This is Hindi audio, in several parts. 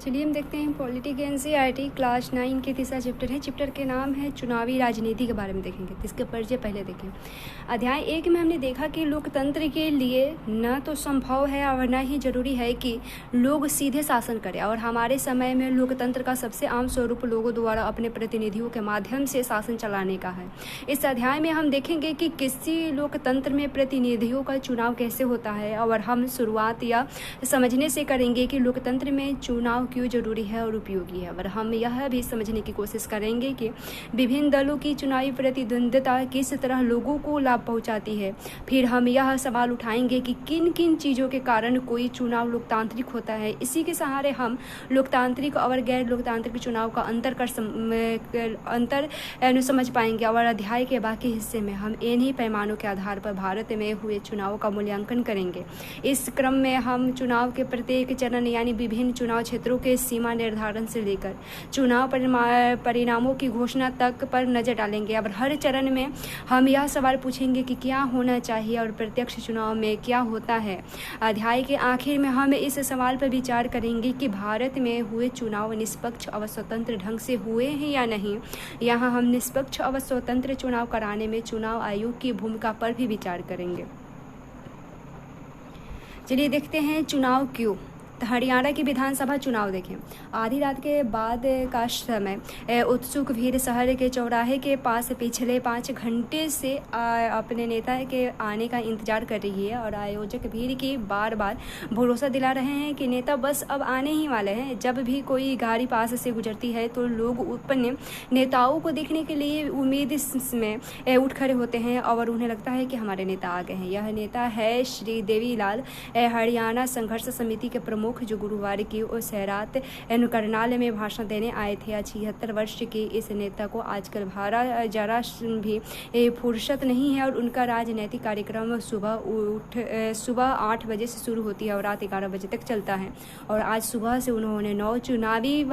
चलिए हम देखते हैं पॉलिटिक एनसीईआरटी क्लास 9 के तीसरा चैप्टर है। चैप्टर के नाम है चुनावी राजनीति के बारे में देखेंगे। तो इसके परिचय पहले देखें। अध्याय 1 में हमने देखा कि लोकतंत्र के लिए न तो संभव है और न ही जरूरी है कि लोग सीधे शासन करें, और हमारे समय में लोकतंत्र का सबसे आम स्वरूप लोगों द्वारा अपने प्रतिनिधियों के माध्यम से शासन चलाने का है। इस अध्याय में हम देखेंगे कि किसी लोकतंत्र में प्रतिनिधियों का चुनाव कैसे होता है, और हम शुरुआत या समझने से करेंगे कि लोकतंत्र में चुनाव क्यों जरूरी है और उपयोगी है। और हम यह भी समझने की कोशिश करेंगे कि विभिन्न दलों की चुनावी प्रतिद्वंद्विता किस तरह लोगों को लाभ पहुंचाती है। फिर हम यह सवाल उठाएंगे कि किन किन चीज़ों के कारण कोई चुनाव लोकतांत्रिक होता है। इसी के सहारे हम लोकतांत्रिक और गैर लोकतांत्रिक चुनाव का अंतर समझ पाएंगे। और अध्याय के बाकी हिस्से में हम इन्हीं पैमानों के आधार पर भारत में हुए चुनाव का मूल्यांकन करेंगे। इस क्रम में हम चुनाव के प्रत्येक चरण यानी विभिन्न चुनाव क्षेत्रों के सीमा निर्धारण से लेकर चुनाव परिणामों की घोषणा तक पर नजर डालेंगे। अब हर चरण में हम यह सवाल पूछेंगे कि क्या होना चाहिए और प्रत्यक्ष चुनाव में क्या होता है। अध्याय के आखिर में हम इस सवाल पर विचार करेंगे कि भारत में हुए चुनाव निष्पक्ष और स्वतंत्र ढंग से हुए हैं या नहीं। यहाँ हम निष्पक्ष और स्वतंत्र चुनाव कराने में चुनाव आयोग की भूमिका पर भी विचार करेंगे। चलिए देखते हैं चुनाव क्यों। तो हरियाणा की विधानसभा चुनाव देखें। आधी रात के बाद का समय उत्सुक भीड़ शहर के चौराहे के पास पिछले 5 घंटे से अपने नेता के आने का इंतजार कर रही है, और आयोजक भीड़ की बार बार भरोसा दिला रहे हैं कि नेता बस अब आने ही वाले हैं। जब भी कोई गाड़ी पास से गुजरती है तो लोग अपने नेताओं को देखने के लिए उम्मीद में उठ खड़े होते हैं और उन्हें लगता है कि हमारे नेता आ गए हैं। यह नेता है श्री देवीलाल, हरियाणा संघर्ष समिति के प्रमुख, जो गुरुवार की उस रात करनाल में भाषण देने आए थे। 76 वर्ष के इस नेता को आजकल जरा भी फुर्सत नहीं है, और उनका राजनीतिक कार्यक्रम सुबह 8 बजे से शुरू होती है और रात 11 बजे तक चलता है। और आज सुबह से उन्होंने 9 चुनावी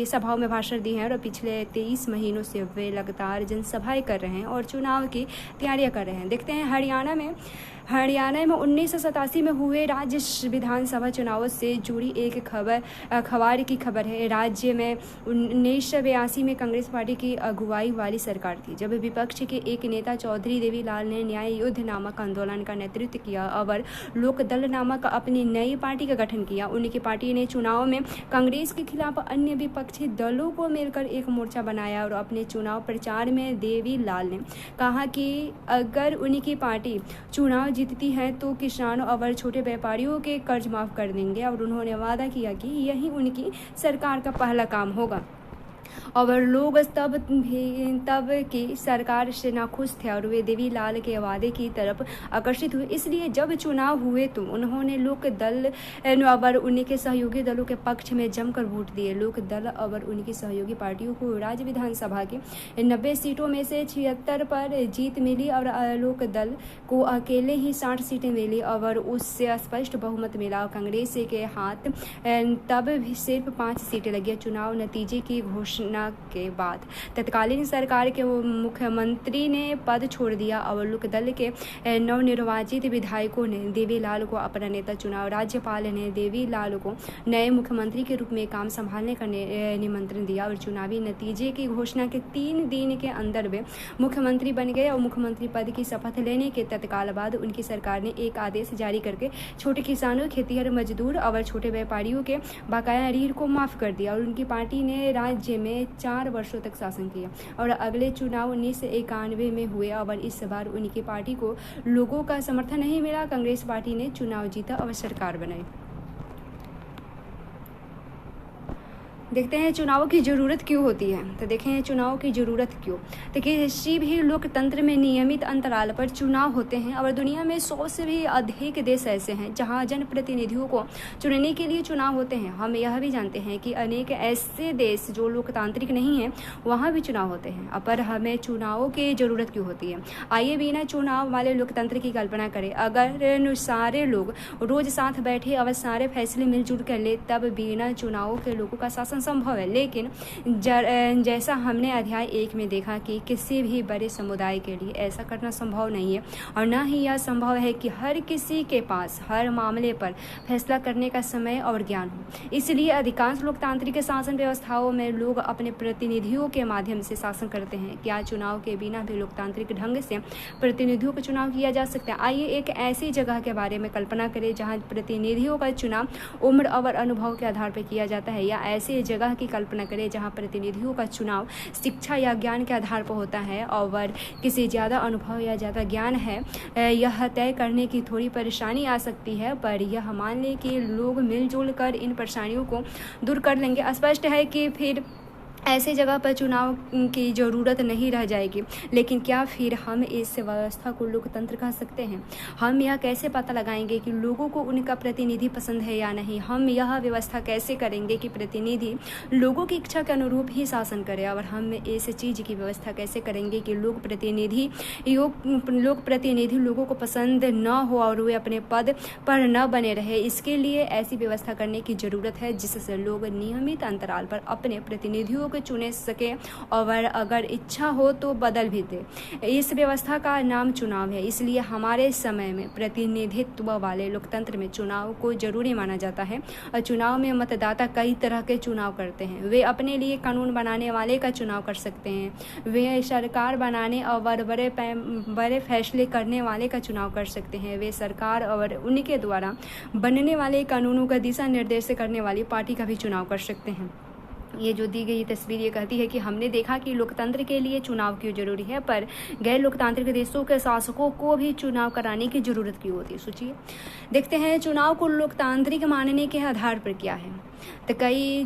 सभाओं में भाषण दी हैं, और पिछले 23 महीनों से वे लगातार जनसभाएं कर रहे हैं और चुनाव की तैयारियां कर रहे हैं। देखते हैं हरियाणा में 1987 में हुए राज्य विधानसभा चुनाव से जुड़ी एक अखबार की खबर है। राज्य में 1982 में कांग्रेस पार्टी की अगुवाई वाली सरकार थी, जब विपक्ष के एक नेता चौधरी देवीलाल ने न्याय युद्ध नामक आंदोलन का नेतृत्व किया और लोक दल नामक अपनी नई पार्टी का गठन किया। उनकी पार्टी ने चुनाव में कांग्रेस के खिलाफ अन्य विपक्षी दलों को मिलकर एक मोर्चा बनाया, और अपने चुनाव प्रचार में देवीलाल ने कहा कि अगर उनकी पार्टी चुनाव जीतती है तो किसानों और छोटे व्यापारियों के कर्ज माफ कर देंगे, और उन्होंने वादा किया कि यही उनकी सरकार का पहला काम होगा। और लोग तब की सरकार से नाखुश थे और वे देवीलाल के वादे की तरफ आकर्षित हुए। इसलिए जब चुनाव हुए तो उन्होंने लोक दल और उनके सहयोगी दलों के पक्ष में जमकर वोट दिए। लोक दल और उनकी सहयोगी पार्टियों को राज्य विधानसभा की 90 सीटों में से 76 पर जीत मिली, और लोक दल को अकेले ही 60 सीटें मिली और उससे स्पष्ट बहुमत मिला। कांग्रेस के हाथ तब भी सिर्फ 5 सीटें लगी। चुनाव नतीजे की घोषणा के बाद तत्कालीन सरकार के मुख्यमंत्री ने पद छोड़ दिया और लोक दल के नवनिर्वाचित विधायकों ने देवीलाल को अपना नेता चुना। राज्यपाल ने देवीलाल को नए मुख्यमंत्री के रूप में काम संभालने का निमंत्रण दिया, और चुनावी नतीजे की घोषणा के 3 दिन के अंदर वे मुख्यमंत्री बन गए। और मुख्यमंत्री पद की शपथ लेने के तत्काल बाद उनकी सरकार ने एक आदेश जारी करके छोटे किसानों, खेतिहर मजदूर और छोटे व्यापारियों के बकाया ऋण को माफ कर दिया, और उनकी पार्टी ने राज्य में 4 वर्षों तक शासन किया। और अगले चुनाव 1991 में हुए, और इस बार उनकी पार्टी को लोगों का समर्थन नहीं मिला। कांग्रेस पार्टी ने चुनाव जीता और सरकार बनाई। देखते हैं चुनाव की ज़रूरत क्यों होती है। तो देखें चुनाव की ज़रूरत क्यों। देखिए किसी भी लोकतंत्र में नियमित अंतराल पर चुनाव होते हैं, और दुनिया में 100 से भी अधिक देश ऐसे हैं जहां जनप्रतिनिधियों को चुनने के लिए चुनाव होते हैं। हम यह भी जानते हैं कि अनेक ऐसे देश जो लोकतांत्रिक नहीं हैं वहाँ भी चुनाव होते हैं। पर हमें चुनावों की ज़रूरत क्यों होती है। आइए बिना चुनाव वाले लोकतंत्र की कल्पना करें। अगर सारे लोग रोज़ साथ बैठे और सारे फैसले मिलजुल कर ले, तब बिना चुनावों के लोगों का शासन संभव है, लेकिन जैसा हमने अध्याय 1 में देखा कि किसी भी बड़े समुदाय के लिए ऐसा करना संभव नहीं है, और ना ही यह संभव है कि हर किसी के पास हर मामले पर फैसला करने का समय और ज्ञान हो। इसलिए अधिकांश लोकतांत्रिक शासन व्यवस्थाओं में लोग अपने प्रतिनिधियों के माध्यम से शासन करते हैं। क्या चुनाव के बिना भी लोकतांत्रिक ढंग से प्रतिनिधियों का चुनाव किया जा सकता है? आइए एक ऐसी जगह के बारे में कल्पना करें जहां प्रतिनिधियों का चुनाव उम्र और अनुभव के आधार पर किया जाता है, या ऐसी जगह की कल्पना करें जहां प्रतिनिधियों का चुनाव शिक्षा या ज्ञान के आधार पर होता है और किसी ज़्यादा अनुभव या ज़्यादा ज्ञान है यह तय करने की थोड़ी परेशानी आ सकती है, पर यह मान लें कि लोग मिलजुल कर इन परेशानियों को दूर कर लेंगे। स्पष्ट है कि फिर ऐसी जगह पर चुनाव की ज़रूरत नहीं रह जाएगी। लेकिन क्या फिर हम इस व्यवस्था को लोकतंत्र कह सकते हैं? हम यह कैसे पता लगाएंगे कि लोगों को उनका प्रतिनिधि पसंद है या नहीं? हम यह व्यवस्था कैसे करेंगे कि प्रतिनिधि लोगों की इच्छा के अनुरूप ही शासन करे? और हम इस चीज़ की व्यवस्था कैसे करेंगे कि लोग प्रतिनिधि लोगों को पसंद न हो और वे अपने पद पर न बने रहे? इसके लिए ऐसी व्यवस्था करने की ज़रूरत है जिससे लोग नियमित अंतराल पर अपने प्रतिनिधियों को चुने सके और अगर इच्छा हो तो बदल भी दे। इस व्यवस्था का नाम चुनाव है। इसलिए हमारे समय में प्रतिनिधित्व वाले लोकतंत्र में चुनाव को जरूरी माना जाता है। और चुनाव में मतदाता कई तरह के चुनाव करते हैं। वे अपने लिए कानून बनाने वाले का चुनाव कर सकते हैं, वे सरकार बनाने और बड़े फैसले करने वाले का चुनाव कर सकते हैं, वे सरकार और उनके द्वारा बनने वाले कानूनों का दिशा निर्देश करने वाली पार्टी का भी चुनाव कर सकते हैं। ये जो दी गई तस्वीर ये कहती है कि हमने देखा कि लोकतंत्र के लिए चुनाव क्यों जरूरी है, पर गैर लोकतांत्रिक देशों के शासकों को भी चुनाव कराने की जरूरत क्यों होती है। सोचिए, देखते हैं चुनाव को लोकतांत्रिक मानने के आधार पर क्या है। तो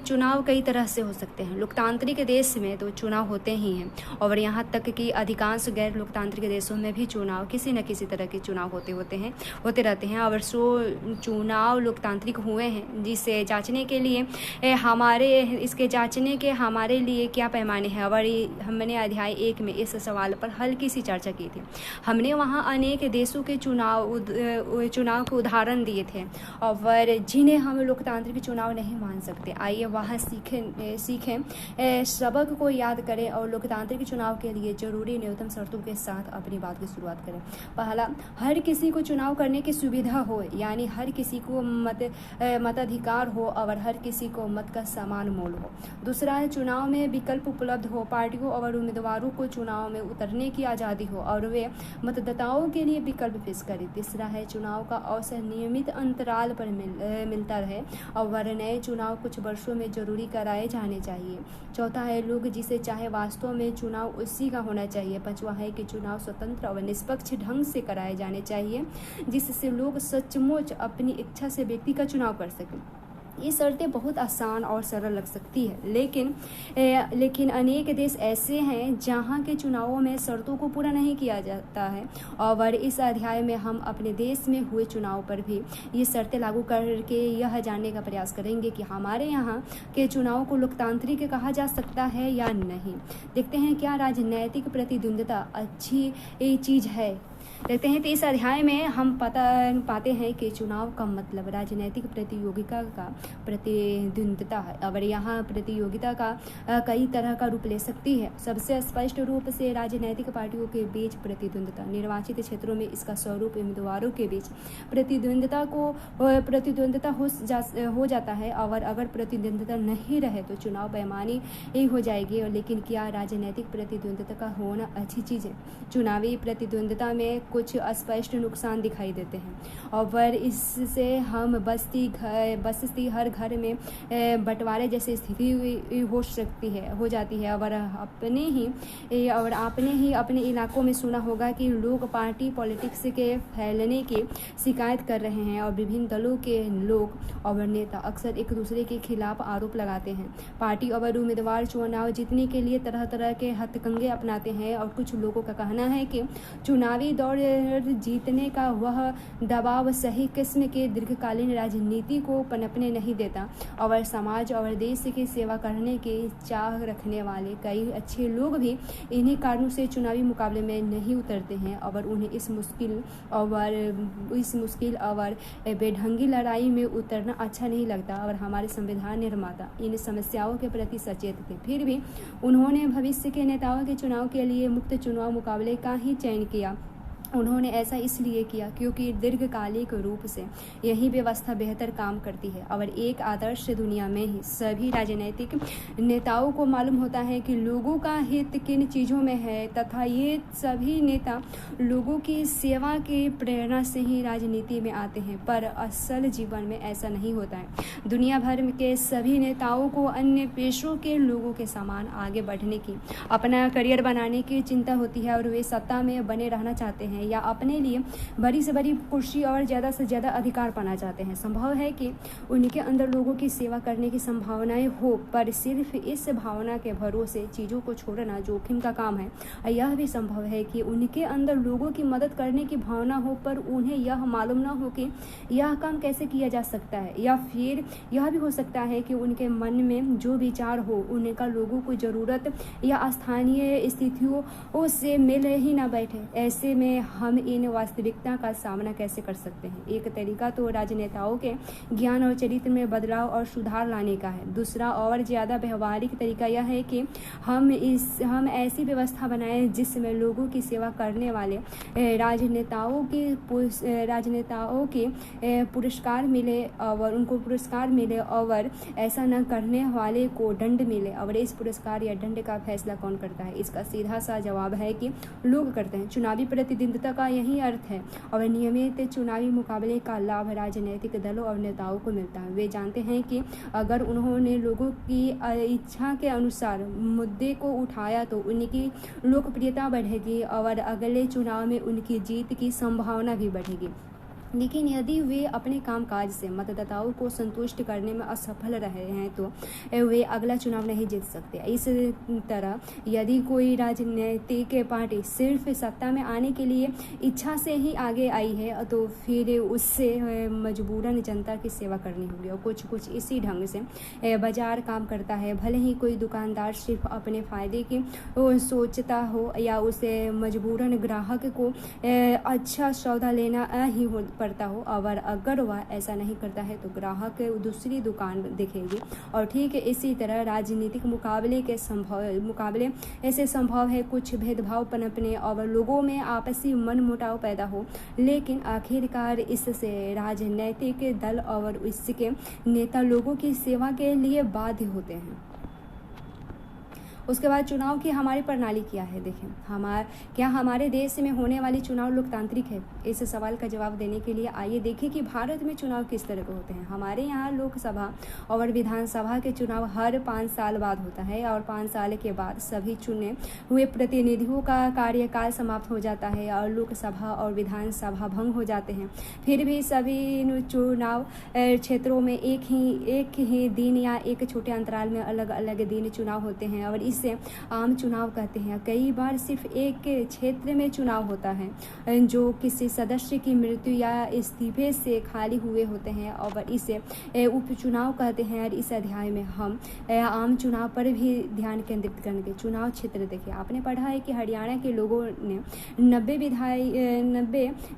चुनाव कई तरह से हो सकते हैं। लोकतांत्रिक देश में तो चुनाव होते ही हैं, और यहाँ तक कि अधिकांश गैर लोकतांत्रिक देशों में भी चुनाव किसी न किसी तरह के चुनाव होते रहते हैं। और चुनाव लोकतांत्रिक हुए हैं जिसे जांचने के लिए हमारे लिए क्या पैमाने हैं। और हमने अध्याय 1 में इस सवाल पर हल्की सी चर्चा की थी। हमने वहाँ अनेक देशों के चुनाव के उदाहरण दिए थे और जिन्हें हम लोकतांत्रिक चुनाव नहीं मान सकते। आइए वहाँ सीखें, सबक को याद करें और लोकतांत्रिक चुनाव के लिए जरूरी न्यूनतम शर्तों के साथ अपनी बात की शुरुआत करें। पहला, हर किसी को चुनाव करने की सुविधा हो, यानी हर किसी को मताधिकार हो और हर किसी को मत का समान मोल हो। दूसरा है, चुनाव में विकल्प उपलब्ध हो, पार्टियों और उम्मीदवारों को चुनाव में उतरने की आज़ादी हो और वे मतदाताओं के लिए विकल्प पेश करें। तीसरा है, चुनाव का अवसर नियमित अंतराल पर मिलता रहे और नए चुनाव कुछ वर्षों में जरूरी कराए जाने चाहिए। चौथा है, लोग जिसे चाहे वास्तव में चुनाव उसी का होना चाहिए। पांचवा है कि चुनाव स्वतंत्र और निष्पक्ष ढंग से कराए जाने चाहिए जिससे लोग सचमुच अपनी इच्छा से व्यक्ति का चुनाव कर सकें। ये शर्तें बहुत आसान और सरल लग सकती है, लेकिन अनेक देश ऐसे हैं जहां के चुनावों में शर्तों को पूरा नहीं किया जाता है। और इस अध्याय में हम अपने देश में हुए चुनाव पर भी ये शर्तें लागू करके यह जानने का प्रयास करेंगे कि हमारे यहाँ के चुनाव को लोकतांत्रिक कहा जा सकता है या नहीं। देखते हैं, क्या राजनैतिक प्रतिद्वंद्विता अच्छी चीज़ है? देखते हैं, तो इस अध्याय में हम पाते हैं कि चुनाव का मतलब राजनीतिक प्रतियोगिता का प्रतिद्वंद्विता है। और यहाँ प्रतियोगिता का कई तरह का रूप ले सकती है। सबसे स्पष्ट रूप से राजनीतिक पार्टियों के बीच प्रतिद्वंद्विता, निर्वाचित क्षेत्रों में इसका स्वरूप उम्मीदवारों के बीच प्रतिद्वंद्विता हो जाता है। और अगर प्रतिद्वंद्विता नहीं रहे तो चुनाव बेईमानी ही हो जाएगी। लेकिन क्या राजनीतिक प्रतिद्वंद्विता का होना अच्छी चीज़ है? चुनावी प्रतिद्वंद्विता में कुछ अस्पष्ट नुकसान दिखाई देते हैं और इससे हम बस्ती हर घर में बंटवारे जैसी स्थिति हो जाती है। और आपने ही अपने इलाकों में सुना होगा कि लोग पार्टी पॉलिटिक्स के फैलने की शिकायत कर रहे हैं और विभिन्न दलों के लोग और नेता अक्सर एक दूसरे के खिलाफ आरोप लगाते हैं। पार्टी और उम्मीदवार चुनाव जीतने के लिए तरह तरह के हथकंडे अपनाते हैं और कुछ लोगों का कहना है कि चुनावी दौर और जीतने का वह दबाव सही किस्म के दीर्घकालीन राजनीति को पनपने नहीं देता और समाज और देश की सेवा करने की चाह रखने वाले कई अच्छे लोग भी इन्हीं कारणों से चुनावी मुकाबले में नहीं उतरते हैं और उन्हें इस मुश्किल और बेढंगी लड़ाई में उतरना अच्छा नहीं लगता। और हमारे संविधान निर्माता इन समस्याओं के प्रति सचेत थे, फिर भी उन्होंने भविष्य के नेताओं के चुनाव के लिए मुक्त चुनाव मुकाबले का ही चयन किया। उन्होंने ऐसा इसलिए किया क्योंकि दीर्घकालिक रूप से यही व्यवस्था बेहतर काम करती है और एक आदर्श दुनिया में ही सभी राजनीतिक नेताओं को मालूम होता है कि लोगों का हित किन चीज़ों में है तथा ये सभी नेता लोगों की सेवा की प्रेरणा से ही राजनीति में आते हैं। पर असल जीवन में ऐसा नहीं होता है। दुनिया भर के सभी नेताओं को अन्य पेशों के लोगों के समान आगे बढ़ने की, अपना करियर बनाने की चिंता होती है और वे सत्ता में बने रहना चाहते हैं या अपने लिए बड़ी से बड़ी कुर्सी और ज़्यादा से ज़्यादा अधिकार पाना चाहते हैं। संभव है कि उनके अंदर लोगों की सेवा करने की संभावनाएं हो, पर सिर्फ इस भावना के भरोसे चीज़ों को छोड़ना जोखिम का काम है। यह भी संभव है कि उनके अंदर लोगों की मदद करने की भावना हो, पर उन्हें यह मालूम ना हो कि यह काम कैसे किया जा सकता है। या फिर यह भी हो सकता है कि उनके मन में जो विचार हो उनका लोगों को ज़रूरत या स्थानीय स्थितियों से मिल ही ना बैठे। ऐसे में हम इन वास्तविकता का सामना कैसे कर सकते हैं? एक तरीका तो राजनेताओं के ज्ञान और चरित्र में बदलाव और सुधार लाने का है। दूसरा और ज़्यादा व्यवहारिक तरीका यह है कि हम ऐसी व्यवस्था बनाएं जिसमें लोगों की सेवा करने वाले राजनेताओं के पुरस्कार मिले और उनको पुरस्कार मिले और ऐसा न करने वाले को दंड मिले। और इस पुरस्कार या दंड का फैसला कौन करता है? इसका सीधा सा जवाब है कि लोग करते हैं। चुनावी प्रतिद्वंदिता का यही अर्थ है और नियमित चुनावी मुकाबले का लाभ राजनीतिक दलों और नेताओं को मिलता है। वे जानते हैं कि अगर उन्होंने लोगों की इच्छा के अनुसार मुद्दे को उठाया तो उनकी लोकप्रियता बढ़ेगी और अगले चुनाव में उनकी जीत की संभावना भी बढ़ेगी। लेकिन यदि वे अपने कामकाज से मतदाताओं को संतुष्ट करने में असफल रहे हैं तो वे अगला चुनाव नहीं जीत सकते। इस तरह यदि कोई राजनीतिक पार्टी सिर्फ सत्ता में आने के लिए इच्छा से ही आगे आई है तो फिर उससे मजबूरन जनता की सेवा करनी होगी। और कुछ इसी ढंग से बाजार काम करता है। भले ही कोई दुकानदार सिर्फ अपने फ़ायदे की सोचता हो या उसे मजबूरन ग्राहक को अच्छा सौदा लेना ही पड़ता हो, और अगर वह ऐसा नहीं करता है तो ग्राहक दूसरी दुकान दिखेगी। और ठीक इसी तरह राजनीतिक मुकाबले ऐसे संभव है कुछ भेदभाव पनपने और लोगों में आपसी मनमुटाव पैदा हो, लेकिन आखिरकार इससे राजनीतिक दल और इसके नेता लोगों की सेवा के लिए बाध्य होते हैं। उसके बाद चुनाव की हमारी प्रणाली क्या है? देखें, क्या हमारे देश में होने वाली चुनाव लोकतांत्रिक है? इस सवाल का जवाब देने के लिए आइए देखें कि भारत में चुनाव किस तरह के होते हैं। हमारे यहाँ लोकसभा और विधानसभा के चुनाव हर 5 साल बाद होता है और 5 साल के बाद सभी चुने हुए प्रतिनिधियों का कार्यकाल समाप्त हो जाता है और लोकसभा और विधानसभा भंग हो जाते हैं। फिर भी सभी चुनाव क्षेत्रों में एक ही दिन या एक छोटे अंतराल में अलग अलग दिन चुनाव होते हैं और इसे आम चुनाव कहते हैं। कई बार सिर्फ एक क्षेत्र में चुनाव होता है जो किसी सदस्य की मृत्यु या इस्तीफे से खाली हुए होते हैं और इसे उपचुनाव कहते हैं। और इस अध्याय में हम आम चुनाव पर भी ध्यान केंद्रित करेंगे। चुनाव क्षेत्र देखिए, आपने पढ़ा है कि हरियाणा के लोगों ने 90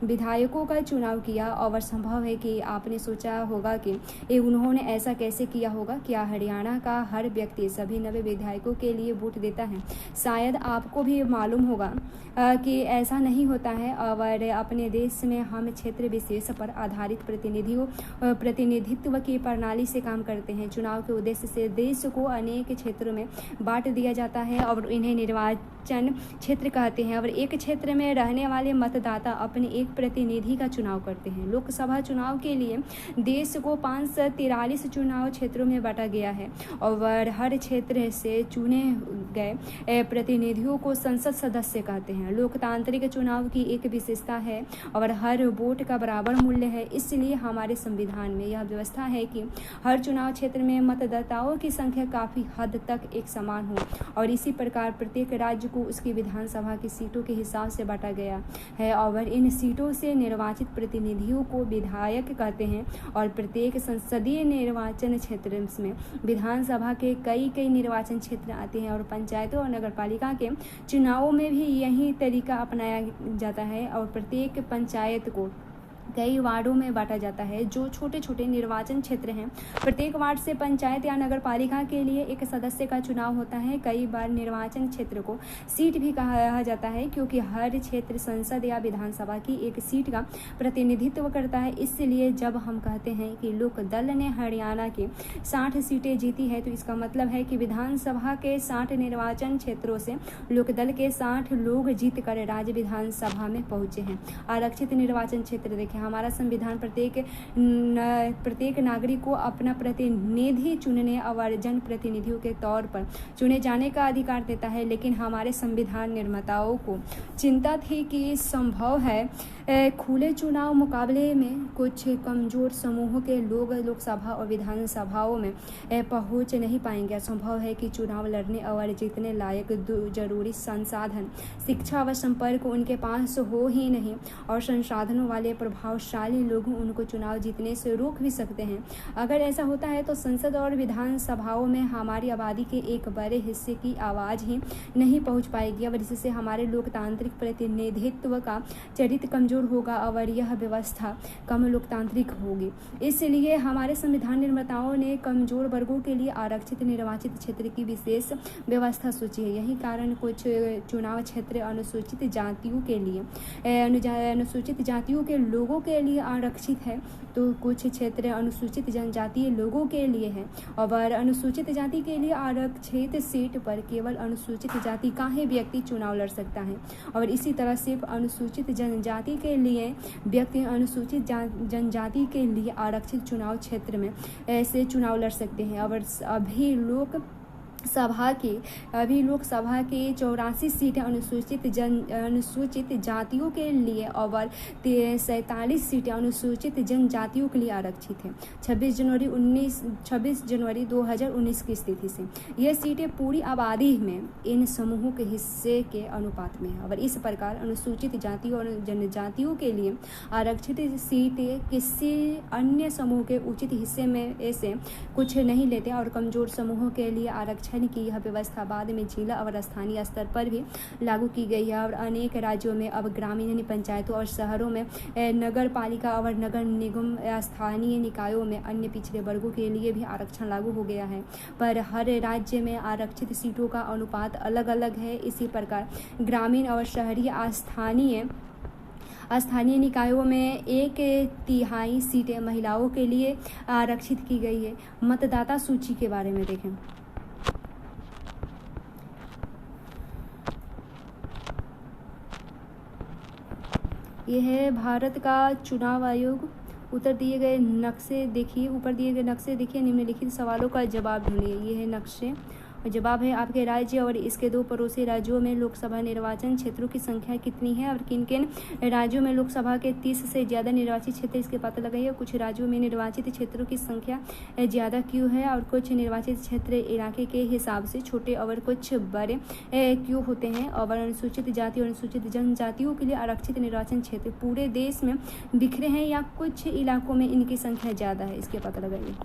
विधायकों का चुनाव किया और संभव है कि आपने सोचा होगा कि उन्होंने ऐसा कैसे किया होगा। क्या हरियाणा का हर व्यक्ति सभी 90 विधायकों के लिए वोट देता है? शायद आपको भी मालूम होगा कि ऐसा नहीं होता है। और अपने देश में हम क्षेत्र विशेष पर आधारित प्रतिनिधित्व की प्रणाली से काम करते हैं। चुनाव के उद्देश्य से देश को अनेक क्षेत्रों में बांट दिया जाता है और इन्हें निर्वाचन क्षेत्र कहते हैं। और एक क्षेत्र में रहने वाले मतदाता अपने एक प्रतिनिधि का चुनाव करते हैं। लोकसभा चुनाव के लिए देश को 543 चुनाव क्षेत्रों में बांटा गया है और हर क्षेत्र से चुने गए प्रतिनिधियों को संसद सदस्य कहते हैं। लोकतांत्रिक चुनाव की एक विशेषता है और हर वोट का बराबर मूल्य है। इसलिए हमारे संविधान में यह व्यवस्था है कि हर चुनाव क्षेत्र में मतदाताओं की संख्या काफ़ी हद तक एक समान हो और इसी प्रकार प्रत्येक राज्य को उसकी विधानसभा की सीटों के हिसाब से बांटा गया है और इन सीटों से निर्वाचित प्रतिनिधियों को विधायक कहते हैं और प्रत्येक संसदीय निर्वाचन क्षेत्र में विधानसभा के कई निर्वाचन क्षेत्र आते हैं और पंचायतों और नगरपालिका के चुनावों में भी यही तरीका अपनाया जाता है और प्रत्येक पंचायत को कई वार्डों में बांटा जाता है जो छोटे छोटे निर्वाचन क्षेत्र हैं। प्रत्येक वार्ड से पंचायत या नगर पालिका के लिए एक सदस्य का चुनाव होता है। कई बार निर्वाचन क्षेत्र को सीट भी कहा जाता है क्योंकि हर क्षेत्र संसद या विधानसभा की एक सीट का प्रतिनिधित्व करता है। इसलिए जब हम कहते हैं कि लोक दल ने हरियाणा की 60 सीटें जीती है तो इसका मतलब है कि विधानसभा के 60 निर्वाचन क्षेत्रों से लोक दल के 60 लोग जीत कर राज्य विधानसभा में पहुंचे हैं। आरक्षित निर्वाचन क्षेत्र देखें, हमारा संविधान प्रत्येक नागरिक को अपना प्रतिनिधि चुनने और जनप्रतिनिधियों के तौर पर चुने जाने का अधिकार देता है, लेकिन हमारे संविधान निर्माताओं को चिंता थी कि संभव है खुले चुनाव मुकाबले में कुछ कमजोर समूहों के लोग लोकसभा और विधानसभाओं में पहुंच नहीं पाएंगे। संभव है कि चुनाव लड़ने और जीतने लायक जरूरी संसाधन, शिक्षा व संपर्क उनके पास हो ही नहीं और संसाधनों वाले प्रभावशाली लोग उनको चुनाव जीतने से रोक भी सकते हैं। अगर ऐसा होता है तो संसद और विधानसभाओं में हमारी आबादी के एक बड़े हिस्से की आवाज़ ही नहीं पहुंच पाएगी और इससे हमारे लोकतांत्रिक प्रतिनिधित्व का चरित्र कमजोर होगा और यह व्यवस्था कम लोकतांत्रिक होगी। इसलिए हमारे संविधान निर्माताओं ने कमजोर वर्गों के लिए आरक्षित निर्वाचित क्षेत्र की विशेष व्यवस्था सोची है। यही कारण कुछ चुनाव क्षेत्र अनुसूचित जातियों के लोगों के लिए आरक्षित है तो कुछ क्षेत्र अनुसूचित जनजातीय लोगों के लिए है और अनुसूचित जाति के लिए आरक्षित सीट पर केवल अनुसूचित जाति का ही व्यक्ति चुनाव लड़ सकता है और इसी तरह सिर्फ अनुसूचित जनजाति के लिए व्यक्ति अनुसूचित जनजाति के लिए आरक्षित चुनाव क्षेत्र में ऐसे चुनाव लड़ सकते हैं। और अभी लोकसभा की 84 सीटें अनुसूचित जातियों के लिए और 47 सीटें अनुसूचित जनजातियों के लिए आरक्षित हैं। 26 जनवरी 2019 की स्थिति से ये सीटें पूरी आबादी में इन समूहों के हिस्से के अनुपात में है और इस प्रकार अनुसूचित जातियों और जनजातियों के लिए आरक्षित सीटें किसी अन्य समूह के उचित हिस्से में से कुछ नहीं लेते और कमजोर समूहों के लिए आरक्षण की यह व्यवस्था बाद में जिला और स्थानीय स्तर पर भी लागू की गई है और अनेक राज्यों में अब ग्रामीण पंचायतों और शहरों में नगर पालिका और नगर निगम स्थानीय निकायों में अन्य पिछड़े वर्गों के लिए भी आरक्षण लागू हो गया है, पर हर राज्य में आरक्षित सीटों का अनुपात अलग अलग है। इसी प्रकार ग्रामीण और शहरी स्थानीय निकायों में 1/3 सीटें महिलाओं के लिए आरक्षित की गई है। मतदाता सूची के बारे में देखें, यह है भारत का चुनाव आयोग। ऊपर दिए गए नक्शे देखिए, निम्नलिखित सवालों का जवाब ढूंढिए। ये है नक्शे और जवाब है आपके राज्य और इसके 2 पड़ोसी राज्यों में लोकसभा निर्वाचन क्षेत्रों की संख्या कितनी है और किन किन राज्यों में लोकसभा के 30 से ज़्यादा निर्वाचित क्षेत्र, इसके पता लगाइए। कुछ राज्यों में निर्वाचित क्षेत्रों की संख्या ज़्यादा क्यों है और कुछ निर्वाचित क्षेत्र इलाके के हिसाब से छोटे और कुछ बड़े क्यों होते हैं और अनुसूचित जाति और अनुसूचित जनजातियों के लिए आरक्षित निर्वाचन क्षेत्र पूरे देश में बिखरे हैं या कुछ इलाकों में इनकी संख्या ज़्यादा है, इसके पता लगाइए।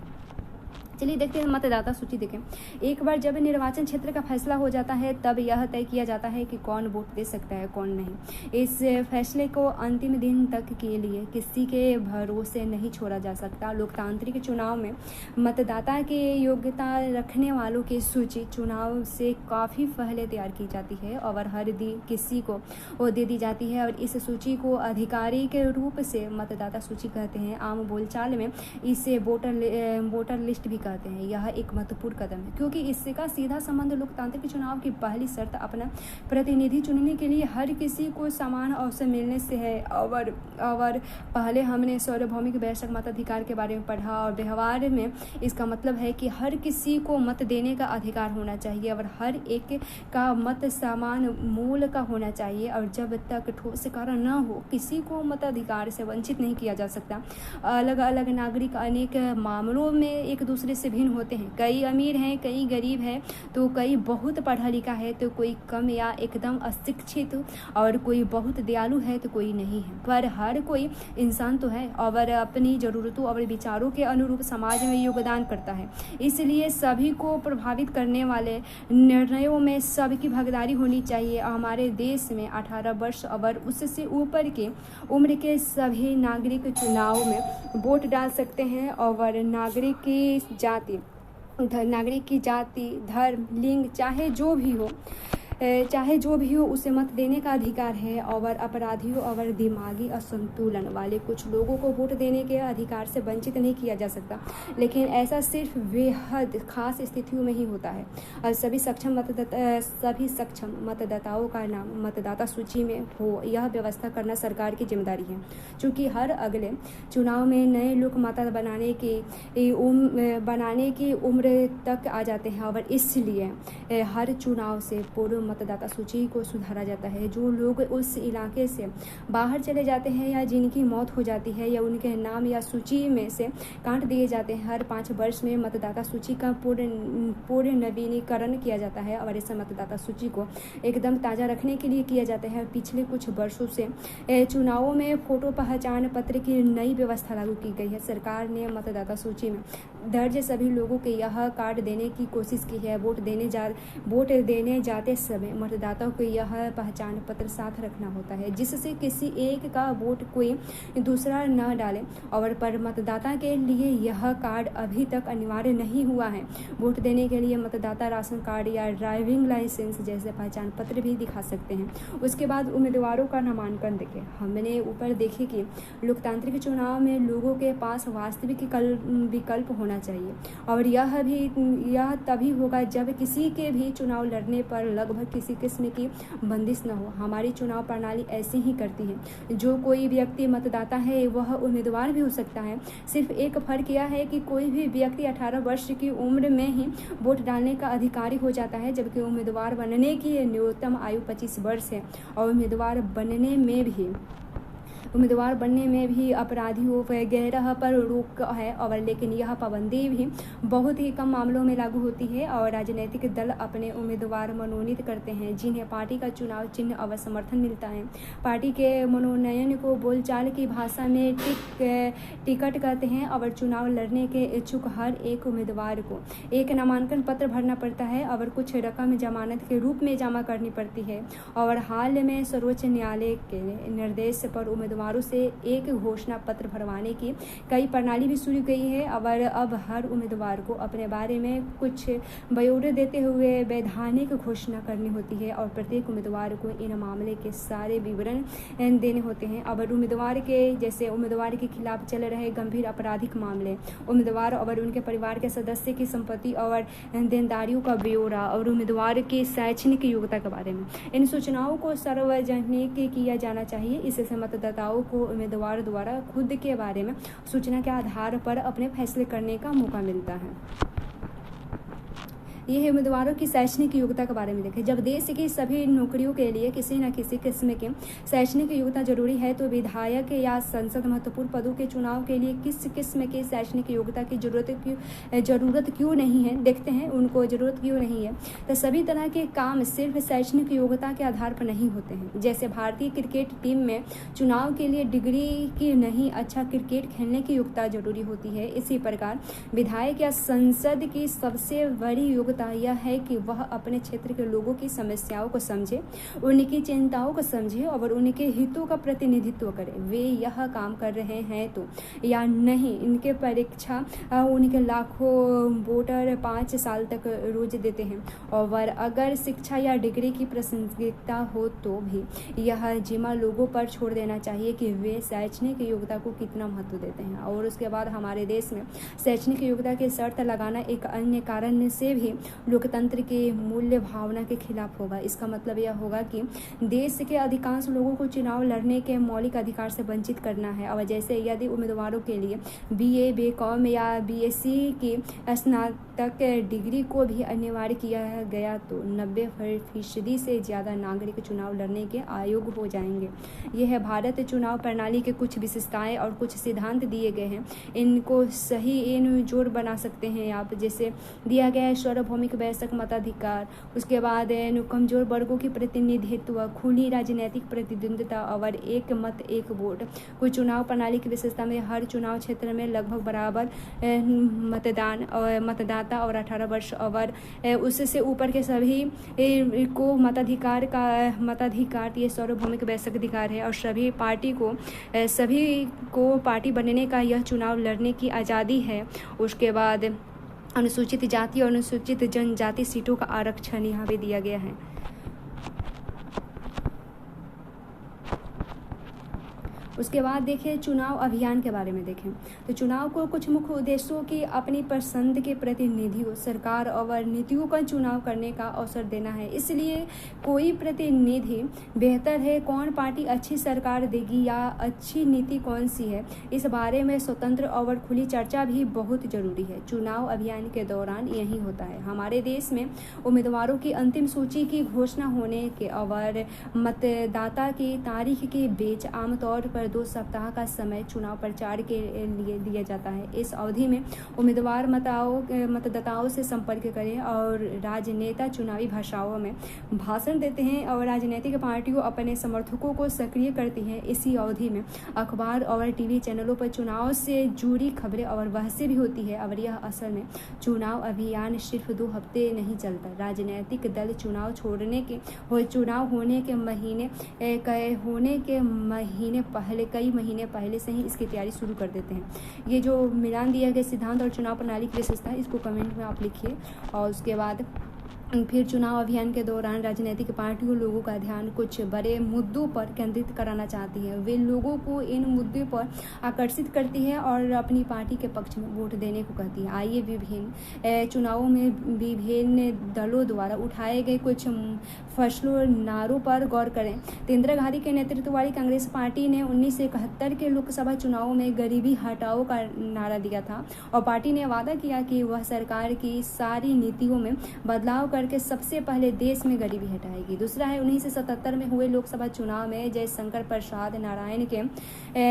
चलिए देखते हैं मतदाता सूची। देखें, एक बार जब निर्वाचन क्षेत्र का फैसला हो जाता है तब यह तय किया जाता है कि कौन वोट दे सकता है कौन नहीं। इस फैसले को अंतिम दिन तक के लिए किसी के भरोसे नहीं छोड़ा जा सकता। लोकतांत्रिक चुनाव में मतदाता की योग्यता रखने वालों की सूची चुनाव से काफ़ी पहले तैयार की जाती है और हर किसी को वो दे दी जाती है और इस सूची को आधिकारिक रूप से मतदाता सूची कहते हैं। आम बोलचाल में इसे वोटर लिस्ट भी कहते हैं। यह एक महत्वपूर्ण कदम है क्योंकि इसका सीधा संबंध लोकतांत्रिक चुनाव की पहली शर्त अपना प्रतिनिधि चुनने के लिए हर किसी को समान अवसर मिलने से है। और पहले हमने सार्वभौमिक वयस्क मताधिकार के बारे में पढ़ा और व्यवहार में इसका मतलब है कि हर किसी को मत देने का अधिकार होना चाहिए और हर एक का मत समान मूल्य का होना चाहिए और जब तक ठोस कारण न हो किसी को मताधिकार से वंचित नहीं किया जा सकता। अलग अलग नागरिक अनेक मामलों में एक दूसरे से भिन्न होते हैं। कई अमीर हैं, कई गरीब हैं, तो कई बहुत पढ़ा लिखा है तो कोई कम या एकदम अशिक्षित, और कोई बहुत दयालु है तो कोई नहीं है। पर हर कोई इंसान तो है और अपनी ज़रूरतों और विचारों के अनुरूप समाज में योगदान करता है। इसलिए सभी को प्रभावित करने वाले निर्णयों में सबकी भागीदारी होनी चाहिए। हमारे देश में 18 वर्ष और उससे ऊपर के उम्र के सभी नागरिक चुनाव में वोट डाल सकते हैं और नागरिक की जाति, धर्म, लिंग चाहे जो भी हो उसे मत देने का अधिकार है। और अपराधियों और दिमागी असंतुलन वाले कुछ लोगों को वोट देने के अधिकार से वंचित नहीं किया जा सकता, लेकिन ऐसा सिर्फ बेहद खास स्थितियों में ही होता है। और सभी सक्षम मतदाताओं का नाम मतदाता सूची में हो, यह व्यवस्था करना सरकार की जिम्मेदारी है। चूँकि हर अगले चुनाव में नए लोग मत बनाने की उम्र तक आ जाते हैं और इसलिए हर चुनाव से पूर्व मतदाता सूची को सुधारा जाता है। जो लोग उस इलाके से बाहर चले जाते हैं या जिनकी मौत हो जाती है या उनके नाम या सूची में से काट दिए जाते हैं, हर 5 वर्ष में मतदाता सूची का पूर्ण नवीनीकरण किया जाता है। और इस मतदाता सूची को एकदम ताज़ा रखने के लिए किया जाता है। पिछले कुछ वर्षों से चुनावों में फोटो पहचान पत्र की नई व्यवस्था लागू की गई है। सरकार ने मतदाता सूची में दर्ज सभी लोगों के यह कार्ड देने की कोशिश की है। वोट देने जाते समय मतदाताओं को यह पहचान पत्र साथ रखना होता है, जिससे किसी एक का वोट कोई दूसरा न डाले। और पर मतदाता के लिए यह कार्ड अभी तक अनिवार्य नहीं हुआ है। वोट देने के लिए मतदाता राशन कार्ड या ड्राइविंग लाइसेंस जैसे पहचान पत्र भी दिखा सकते हैं। उसके बाद उम्मीदवारों का नामांकन देखें। हमने ऊपर देखे कि लोकतांत्रिक चुनाव में लोगों के पास वास्तविक विकल्प होना चाहिए, और यह तभी होगा जब किसी के भी चुनाव लड़ने पर लगभग किसी किस्म की बंदिश न हो। हमारी चुनाव प्रणाली ऐसी ही करती है। जो कोई व्यक्ति मतदाता है वह उम्मीदवार भी हो सकता है। सिर्फ एक फर्क यह है कि कोई भी व्यक्ति 18 वर्ष की उम्र में ही वोट डालने का अधिकारी हो जाता है, जबकि उम्मीदवार बनने की न्यूनतम आयु 25 वर्ष है। और उम्मीदवार बनने में भी अपराधियों वगैरह पर रोक है, और लेकिन यह पाबंदी भी बहुत ही कम मामलों में लागू होती है। और राजनीतिक दल अपने उम्मीदवार मनोनीत करते हैं जिन्हें पार्टी का चुनाव चिन्ह और समर्थन मिलता है। पार्टी के मनोनयन को बोलचाल की भाषा में टिकट कहते हैं। और चुनाव लड़ने के इच्छुक हर एक उम्मीदवार को एक नामांकन पत्र भरना पड़ता है और कुछ रकम जमानत के रूप में जमा करनी पड़ती है। और हाल में सर्वोच्च न्यायालय के निर्देश पर उम्मीदवारों से एक घोषणा पत्र भरवाने की कई प्रणाली भी शुरू गई है। और अब हर उम्मीदवार को अपने बारे में कुछ बयोडे देते हुए वैधानिक घोषणा करनी होती है, और प्रत्येक उम्मीदवार को इन मामले के सारे विवरण देने होते हैं। और उम्मीदवार के खिलाफ चल रहे गंभीर आपराधिक मामले, उम्मीदवार और उनके परिवार के सदस्य की संपत्ति और देनदारियों का ब्यौरा, और उम्मीदवार की शैक्षणिक योग्यता के बारे में इन सूचनाओं को सार्वजनिक किया जाना चाहिए। इससे मतदाताओं को उम्मीदवार द्वारा खुद के बारे में सूचना के आधार पर अपने फैसले करने का मौका मिलता है। यह है उम्मीदवारों की शैक्षणिक योग्यता के बारे में देखें। जब देश की सभी नौकरियों के लिए किसी न किसी किस्म की शैक्षणिक योग्यता जरूरी है, तो विधायक या संसद महत्वपूर्ण पदों के चुनाव के लिए किस किस्म की शैक्षणिक योग्यता की जरूरत क्यों नहीं है, देखते हैं उनको जरूरत क्यों नहीं है। तो सभी तरह के काम सिर्फ शैक्षणिक योग्यता के आधार पर नहीं होते हैं। जैसे भारतीय क्रिकेट टीम में चुनाव के लिए डिग्री की नहीं, अच्छा क्रिकेट खेलने की योग्यता जरूरी होती है। इसी प्रकार विधायक या संसद की सबसे बड़ी योग्यता यह है कि वह अपने क्षेत्र के लोगों की समस्याओं को समझे, उनकी चिंताओं को समझे और उनके हितों का प्रतिनिधित्व करे। वे यह काम कर रहे हैं तो या नहीं, इनके परीक्षा उनके लाखों वोटर 5 साल तक रोज देते हैं। और अगर शिक्षा या डिग्री की प्रासंगिकता हो तो भी यह जिम्मा लोगों पर छोड़ देना चाहिए कि वे शैक्षणिक योग्यता को कितना महत्व देते हैं। और उसके बाद हमारे देश में शैक्षणिक योग्यता की शर्त लगाना एक अन्य कारण से भी लोकतंत्र के मूल्य भावना के खिलाफ होगा। इसका मतलब यह होगा कि देश के अधिकांश लोगों को चुनाव लड़ने के मौलिक अधिकार से वंचित करना है। और जैसे यदि उम्मीदवारों के लिए BA, BCom या BSc की स्नातक डिग्री को भी अनिवार्य किया गया तो 90% से ज़्यादा नागरिक चुनाव लड़ने के अयोग्य हो जाएंगे। यह भारत चुनाव प्रणाली के कुछ विशेषताएं और कुछ सिद्धांत दिए गए हैं, इनको सही इन जोड़ बना सकते हैं आप। जैसे दिया गया है सार्वभौमिक वयस्क मताधिकार, उसके बाद कमजोर वर्गों की प्रतिनिधित्व, खुली राजनीतिक प्रतिद्वंदिता और एक मत एक वोट। कुछ चुनाव प्रणाली की विशेषता में हर चुनाव क्षेत्र में लगभग बराबर मतदान और मतदाता और 18 वर्ष और उससे ऊपर के सभी को मताधिकार ये सार्वभौमिक वयस्क अधिकार है। और सभी को पार्टी बनने का यह चुनाव लड़ने की आज़ादी है। उसके बाद अनुसूचित जाति और अनुसूचित जनजाति सीटों का आरक्षण यहाँ पे दिया गया है। उसके बाद देखिए चुनाव अभियान के बारे में देखें तो चुनाव को कुछ मुख्य उद्देश्यों की अपनी पसंद के प्रतिनिधियों, सरकार और नीतियों का चुनाव करने का अवसर देना है। इसलिए कोई प्रतिनिधि बेहतर है, कौन पार्टी अच्छी सरकार देगी या अच्छी नीति कौन सी है, इस बारे में स्वतंत्र और खुली चर्चा भी बहुत जरूरी है। चुनाव अभियान के दौरान यही होता है। हमारे देश में उम्मीदवारों की अंतिम सूची की घोषणा होने के और मतदाता की तारीख के बीच आमतौर पर 2 सप्ताह का समय चुनाव प्रचार के लिए दिया जाता है। इस अवधि में उम्मीदवार मतदाताओं से संपर्क करें और राजनेता चुनावी भाषाओं में भाषण देते हैं और राजनीतिक पार्टियों अपने समर्थकों को सक्रिय करती हैं। इसी अवधि में अखबार और टीवी चैनलों पर चुनाव से जुड़ी खबरें और बहसें भी होती है। और यह असल में चुनाव अभियान सिर्फ 2 हफ्ते नहीं चलता। राजनीतिक दल चुनाव होने के महीने पहले कई महीने पहले से ही इसकी तैयारी शुरू कर देते हैं। ये जो मिलान दिया गया सिद्धांत और चुनाव प्रणाली की विशेषता है, इसको कमेंट में आप लिखिए। और उसके बाद फिर चुनाव अभियान के दौरान राजनीतिक पार्टियों लोगों का ध्यान कुछ बड़े मुद्दों पर केंद्रित कराना चाहती है। वे लोगों को इन मुद्दों पर आकर्षित करती है और अपनी पार्टी के पक्ष में वोट देने को कहती है। आइए विभिन्न चुनावों में विभिन्न दलों द्वारा उठाए गए कुछ फैसलों नारों पर गौर करें। तो इंदिरा गांधी के नेतृत्व वाली कांग्रेस पार्टी ने 1971 के लोकसभा चुनावों में गरीबी हटाओ का नारा दिया था और पार्टी ने वादा किया कि वह सरकार की सारी नीतियों में बदलाव करके सबसे पहले देश में गरीबी हटाएगी। दूसरा है 1977 में हुए लोकसभा चुनाव में जयशंकर प्रसाद नारायण के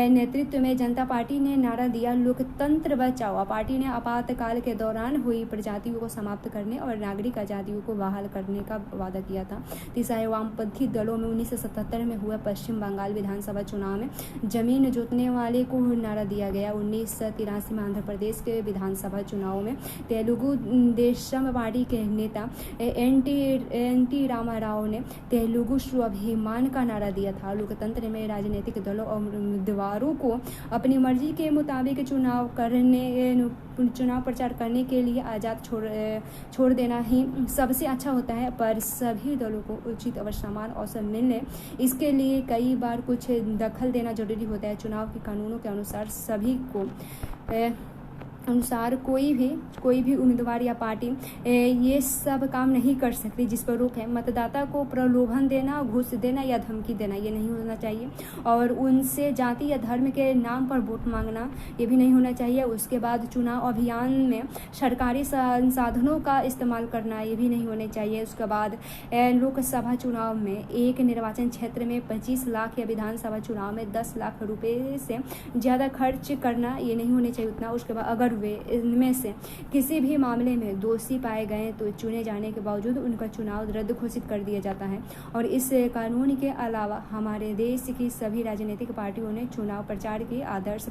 नेतृत्व में जनता पार्टी ने नारा दिया लोकतंत्र बचाओ। पार्टी ने आपातकाल के दौरान हुई प्रजातियों को समाप्त करने और नागरिक आज़ादियों को बहाल करने का वादा किया था। तीसरा है वामपंथी दलों में 1977 में हुआ पश्चिम बंगाल विधानसभा चुनाव में जमीन जोतने वाले को नारा दिया गया। 1983 में आंध्र प्रदेश के विधानसभा चुनाव में तेलुगु देशम पार्टी के नेता एन.टी. रामाराव ने तेलुगु स्वाभिमान का नारा दिया था। लोकतंत्र में राजनीतिक दलों और उम्मीदवारों को अपनी मर्जी के मुताबिक चुनाव प्रचार करने के लिए आज़ाद छोड़ देना ही सबसे अच्छा होता है, पर सभी दलों को उचित और समान अवसर मिलने इसके लिए कई बार कुछ दखल देना जरूरी होता है। चुनाव के कानूनों के अनुसार सभी को कोई भी उम्मीदवार या पार्टी ये सब काम नहीं कर सकती जिस पर रोक है। मतदाता को प्रलोभन देना, घूस देना या धमकी देना ये नहीं होना चाहिए और उनसे जाति या धर्म के नाम पर वोट मांगना ये भी नहीं होना चाहिए। उसके बाद चुनाव अभियान में सरकारी संसाधनों का इस्तेमाल करना ये भी नहीं होना चाहिए। उसके बाद लोकसभा चुनाव में एक निर्वाचन क्षेत्र में 25 लाख या विधानसभा चुनाव में 10 लाख रुपए से ज़्यादा खर्च करना ये नहीं होना चाहिए उतना। उसके बाद अगर वे इनमें से किसी भी मामले में दोषी पाए गए तो चुने जाने के बावजूद उनका चुनाव रद्द घोषित कर दिया जाता है। और इस कानून के अलावा हमारे देश की सभी राजनीतिक पार्टियों ने चुनाव प्रचार की आदर्श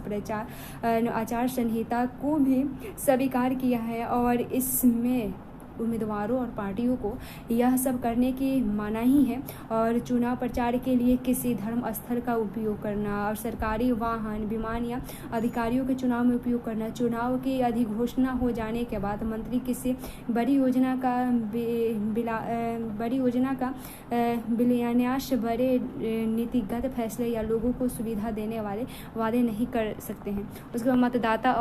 आचार संहिता को भी स्वीकार किया है और इसमें उम्मीदवारों और पार्टियों को यह सब करने की मनाही है। और चुनाव प्रचार के लिए किसी धर्म स्थल का उपयोग करना और सरकारी वाहन, विमान या अधिकारियों के चुनाव में उपयोग करना, चुनाव की अधिघोषणा हो जाने के बाद मंत्री किसी बड़ी योजना का बिलान्यास, बड़े नीतिगत फैसले या लोगों को सुविधा देने वाले वादे नहीं कर सकते हैं। उसके बाद मतदाता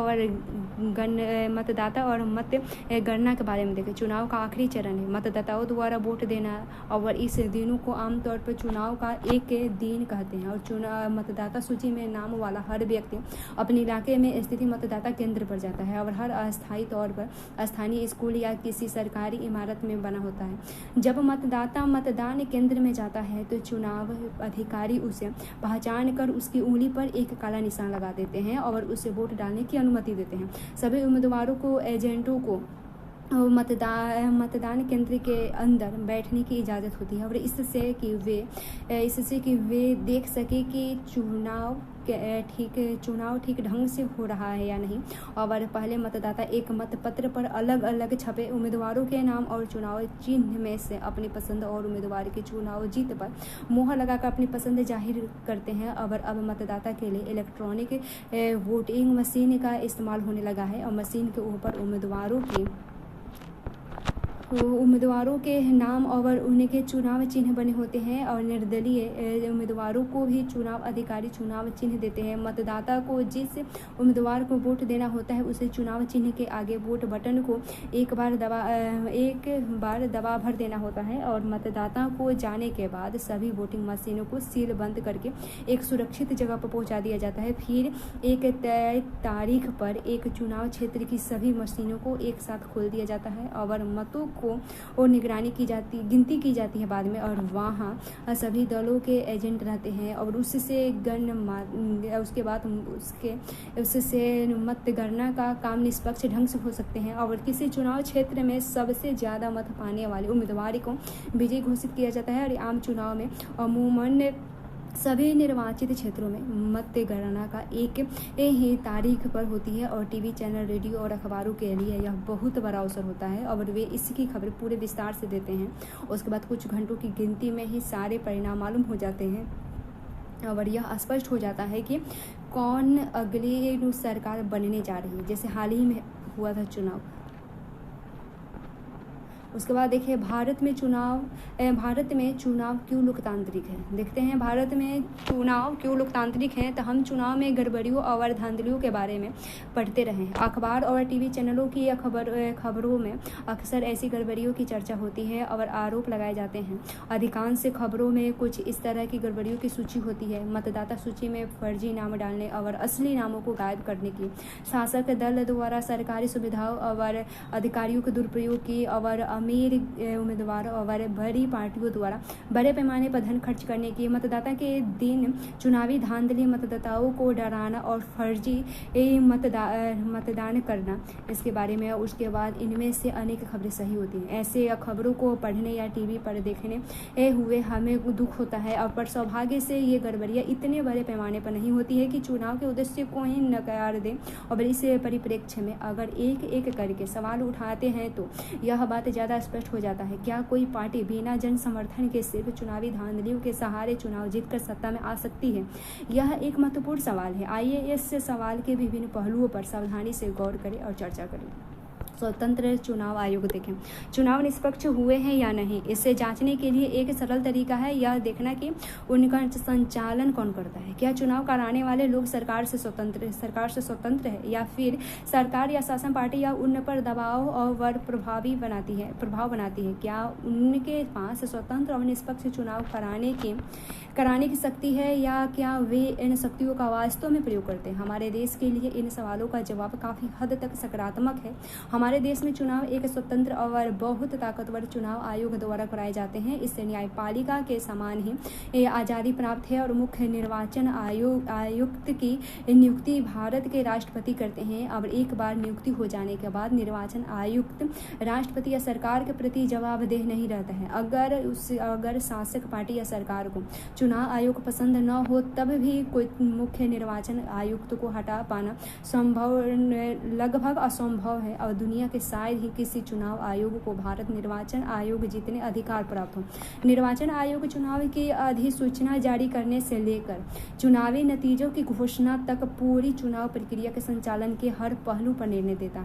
और मत गणना के बारे में देखें। चुनाव का आखिरी चरण है। मतदाताओं द्वारा वोट देना और इस दिनों को आमतौर पर चुनाव का एक दिन कहते हैं। और चुनाव मतदाता सूची में नाम वाला हर व्यक्ति अपने इलाके में स्थित मतदाता केंद्र पर जाता है और हर अस्थायी तौर पर स्थानीय स्कूल या किसी सरकारी इमारत में बना होता है। जब मतदाता मतदान केंद्र में जाता है तो चुनाव अधिकारी उसे पहचान कर उसकी उंगली पर एक काला निशान लगा देते हैं और उसे वोट डालने की अनुमति देते हैं। सभी उम्मीदवारों को एजेंटों को मतदान केंद्र के अंदर बैठने की इजाज़त होती है और इससे कि वे देख सके कि चुनाव ठीक ढंग से हो रहा है या नहीं। और पहले मतदाता एक मतपत्र पर अलग अलग छपे उम्मीदवारों के नाम और चुनाव चिन्ह में से अपनी पसंद और उम्मीदवार की चुनाव जीत पर मुहर लगाकर अपनी पसंद जाहिर करते हैं। और अब मतदाता के लिए इलेक्ट्रॉनिक वोटिंग मशीन का इस्तेमाल होने लगा है और मशीन के ऊपर उम्मीदवारों के नाम और उनके चुनाव चिन्ह बने होते हैं और निर्दलीय उम्मीदवारों को भी चुनाव अधिकारी चुनाव चिन्ह देते हैं। मतदाता को जिस उम्मीदवार को वोट देना होता है उसे चुनाव चिन्ह के आगे वोट बटन को एक बार दबा भर देना होता है और मतदाता को जाने के बाद सभी वोटिंग मशीनों को सील बंद करके एक सुरक्षित जगह पर पहुंचा दिया जाता है। फिर एक तय तारीख पर एक चुनाव क्षेत्र की सभी मशीनों को एक साथ खोल दिया जाता है और मतों और गिनती की जाती है बाद में। और वहाँ सभी दलों के एजेंट रहते हैं और उससे मतगणना का काम निष्पक्ष ढंग से हो सकते हैं और किसी चुनाव क्षेत्र में सबसे ज़्यादा मत पाने वाले उम्मीदवार को विजयी घोषित किया जाता है। और आम चुनाव में अमूमन सभी निर्वाचित क्षेत्रों में मतगणना का एक ही तारीख पर होती है और टीवी चैनल, रेडियो और अखबारों के लिए यह बहुत बड़ा अवसर होता है और वे इसकी खबर पूरे विस्तार से देते हैं। उसके बाद कुछ घंटों की गिनती में ही सारे परिणाम मालूम हो जाते हैं और यह स्पष्ट हो जाता है कि कौन अगली सरकार बनने जा रही है। जैसे हाल ही में हुआ था चुनाव। उसके बाद देखिए भारत में चुनाव क्यों लोकतांत्रिक है। देखते हैं भारत में चुनाव क्यों लोकतांत्रिक है। तो हम चुनाव में गड़बड़ियों और धांधलियों के बारे में पढ़ते रहे। अखबार और टीवी चैनलों की खबरों में अक्सर ऐसी गड़बड़ियों की चर्चा होती है और आरोप लगाए जाते हैं। अधिकांश खबरों में कुछ इस तरह की गड़बड़ियों की सूची होती है। मतदाता सूची में फर्जी नाम डालने और असली नामों को गायब करने की, शासक दल द्वारा सरकारी सुविधाओं और अधिकारियों के दुरुपयोग की और अमीर उम्मीदवारों और बड़ी पार्टियों द्वारा बड़े पैमाने पर धन खर्च करने की, मतदाता के दिन चुनावी धांधली, मतदाताओं को डराना और फर्जी मतदान करना, इसके बारे में। उसके बाद इनमें से अनेक खबरें सही होती हैं। ऐसे खबरों को पढ़ने या टीवी पर देखने हुए हमें दुख होता है और पर सौभाग्य से ये गड़बड़ियाँ इतने बड़े पैमाने पर नहीं होती है कि चुनाव के उद्देश्य को ही नकार दें। और इस परिप्रेक्ष्य में अगर एक एक करके सवाल उठाते हैं तो यह बात ज़्यादा स्पष्ट हो जाता है। क्या कोई पार्टी बिना जन समर्थन के सिर्फ चुनावी धांधलियों के सहारे चुनाव जीतकर सत्ता में आ सकती है? यह एक महत्वपूर्ण सवाल है। आइए इस सवाल के विभिन्न पहलुओं पर सावधानी से गौर करें और चर्चा करें। स्वतंत्र चुनाव आयोग देखें। चुनाव निष्पक्ष हुए हैं या नहीं, इसे जांचने के लिए एक सरल तरीका है यह देखना कि उनका संचालन कौन करता है। क्या चुनाव कराने वाले लोग सरकार से स्वतंत्र है या फिर सरकार या शासन पार्टी या उन पर दबाव और प्रभाव बनाती है। क्या उनके पास स्वतंत्र और निष्पक्ष चुनाव कराने की शक्ति है या क्या वे इन शक्तियों का वास्तव में प्रयोग करते हैं? हमारे देश के लिए इन सवालों का जवाब काफ़ी हद तक सकारात्मक है। हमारे देश में चुनाव एक स्वतंत्र और बहुत ताकतवर चुनाव आयोग द्वारा कराए जाते हैं। इससे न्यायपालिका के समान ही आज़ादी प्राप्त है और मुख्य निर्वाचन आयुक्त की नियुक्ति भारत के राष्ट्रपति करते हैं। और एक बार नियुक्ति हो जाने के बाद निर्वाचन आयुक्त राष्ट्रपति या सरकार के प्रति जवाबदेह नहीं रहता है। अगर शासक पार्टी या सरकार को चुनाव आयोग पसंद न हो तब भी कोई मुख्य निर्वाचन आयुक्त को हटा पाना लगभग असंभव है और दुनिया के शायद ही किसी चुनाव आयोग को भारत निर्वाचन आयोग जितने अधिकार प्राप्त हो। निर्वाचन आयोग चुनाव की अधिसूचना जारी करने से लेकर चुनावी नतीजों की घोषणा तक पूरी चुनाव प्रक्रिया के संचालन के हर पहलू पर निर्णय देता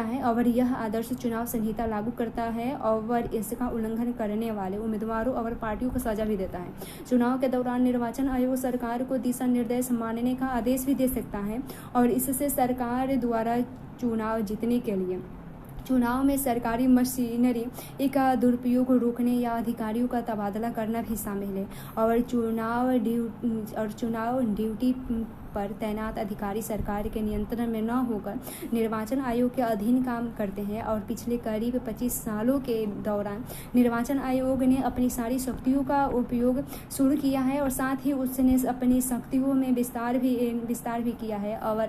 है और यह आदर्श चुनाव संहिता लागू करता है और इसका उल्लंघन करने वाले उम्मीदवारों और पार्टियों को सजा भी देता है। चुनाव के दौरान निर्वाचन आयोग सरकार को दिशा निर्देश मानने का आदेश भी दे सकता है और इससे सरकार द्वारा चुनाव जीतने के लिए चुनाव में सरकारी मशीनरी का दुरुपयोग रोकने या अधिकारियों का तबादला करना भी शामिल है। और चुनाव ड्यूटी पर तैनात अधिकारी सरकार के नियंत्रण में न होकर निर्वाचन आयोग के अधीन काम करते हैं। और पिछले करीब 25 सालों के दौरान निर्वाचन आयोग ने अपनी सारी शक्तियों का उपयोग शुरू किया है और साथ ही उसने अपनी शक्तियों में विस्तार भी किया है। और